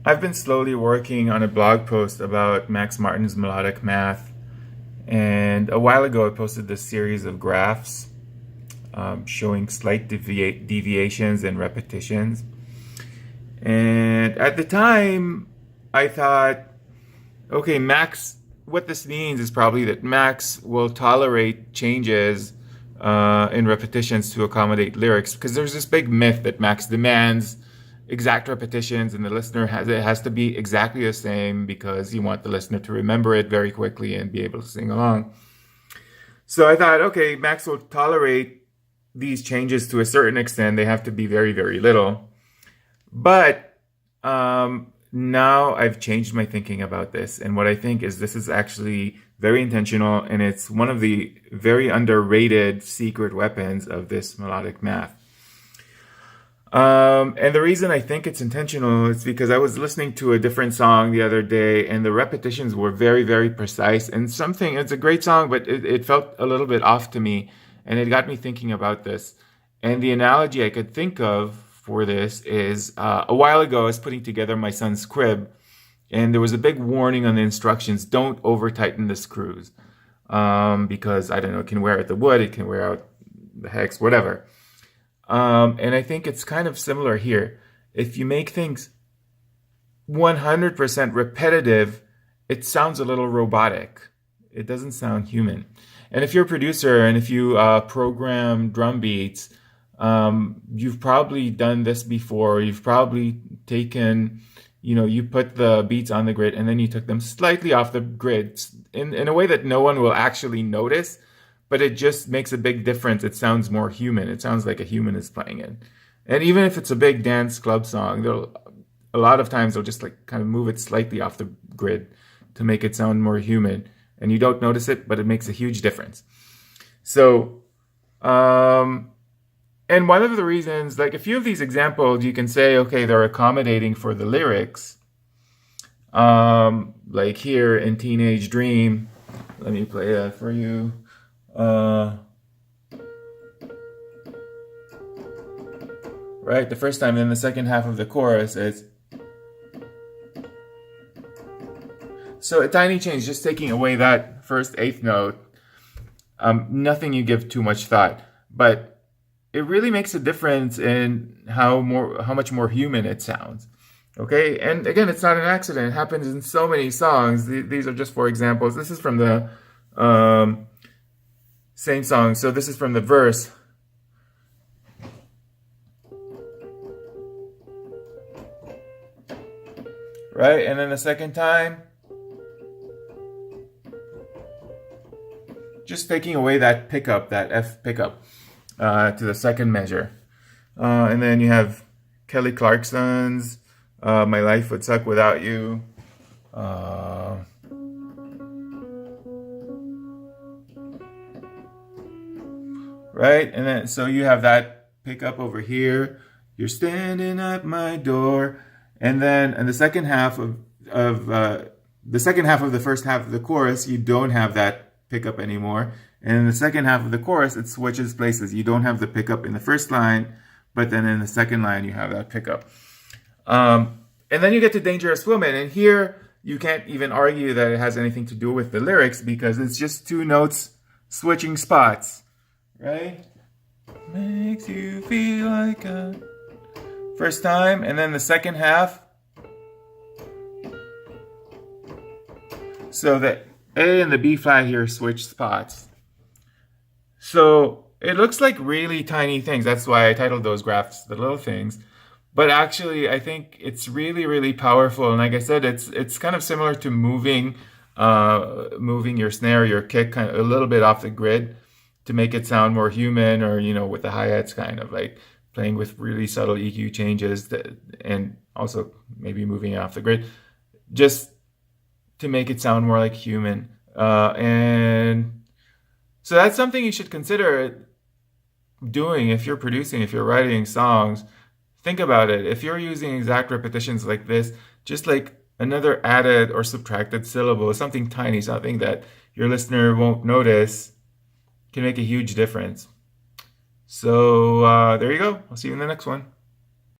I've been slowly working on a blog post about Max Martin's melodic math, and a while ago I posted this series of graphs showing slight deviations and repetitions. And at the time, I thought, okay, Max, what this means is probably that Max will tolerate changes in repetitions to accommodate lyrics, because there's this big myth that Max demands exact repetitions and the listener has to be exactly the same because you want the listener to remember it very quickly and be able to sing along. So I thought, okay, Max will tolerate these changes to a certain extent. They have to be very, very little. But now I've changed my thinking about this. And what I think is this is actually very intentional, and it's one of the very underrated secret weapons of this melodic math. And the reason I think it's intentional is because I was listening to a different song the other day, and the repetitions were very, very precise. And it's a great song, but it felt a little bit off to me. And it got me thinking about this. And the analogy I could think of for this is a while ago, I was putting together my son's crib, and there was a big warning on the instructions: don't over tighten the screws. Because, I don't know, it can wear out the wood, it can wear out the hex, whatever. And I think it's kind of similar here. If you make things 100% repetitive, it sounds a little robotic. It doesn't sound human. And if you're a producer and if you program drum beats, you've probably done this before. You've probably taken, you put the beats on the grid and then you took them slightly off the grid in a way that no one will actually notice, but it just makes a big difference. It sounds more human. It sounds like a human is playing it. And even if it's a big dance club song, a lot of times they'll just like kind of move it slightly off the grid to make it sound more human. And you don't notice it, but it makes a huge difference. So, and one of the reasons, like a few of these examples, you can say, okay, they're accommodating for the lyrics. Like here in Teenage Dream, let me play that for you. Right, the first time, then the second half of the chorus is. So a tiny change, just taking away that first eighth note, nothing you give too much thought, but it really makes a difference in how much more human it sounds. Okay, and again, it's not an accident. It happens in so many songs. These are just four examples. This is from the same song. So this is from the verse. Right, and then the second time, just taking away that pickup, that F pickup, to the second measure. And then you have Kelly Clarkson's My Life Would Suck Without You. Right? And then, so you have that pickup over here. You're standing at my door. And then in the second half of the first half of the chorus, you don't have that pickup anymore. And in the second half of the chorus, it switches places. You don't have the pickup in the first line, but then in the second line, you have that pickup. And then you get to Dangerous Woman. And here, you can't even argue that it has anything to do with the lyrics because it's just two notes switching spots, right? Makes you feel like a first time. And then the second half. So the A and the B flat here switch spots. So it looks like really tiny things. That's why I titled those graphs The Little Things. But actually, I think it's really, really powerful. And like I said, it's kind of similar to moving your snare, your kick kind of a little bit off the grid to make it sound more human, or, with the hi-hats kind of like playing with really subtle EQ changes and also maybe moving it off the grid. Just to make it sound more like human. And so that's something you should consider doing if you're producing, if you're writing songs. Think about it. If you're using exact repetitions like this, just like another added or subtracted syllable, something tiny, something that your listener won't notice, can make a huge difference. So there you go. I'll see you in the next one.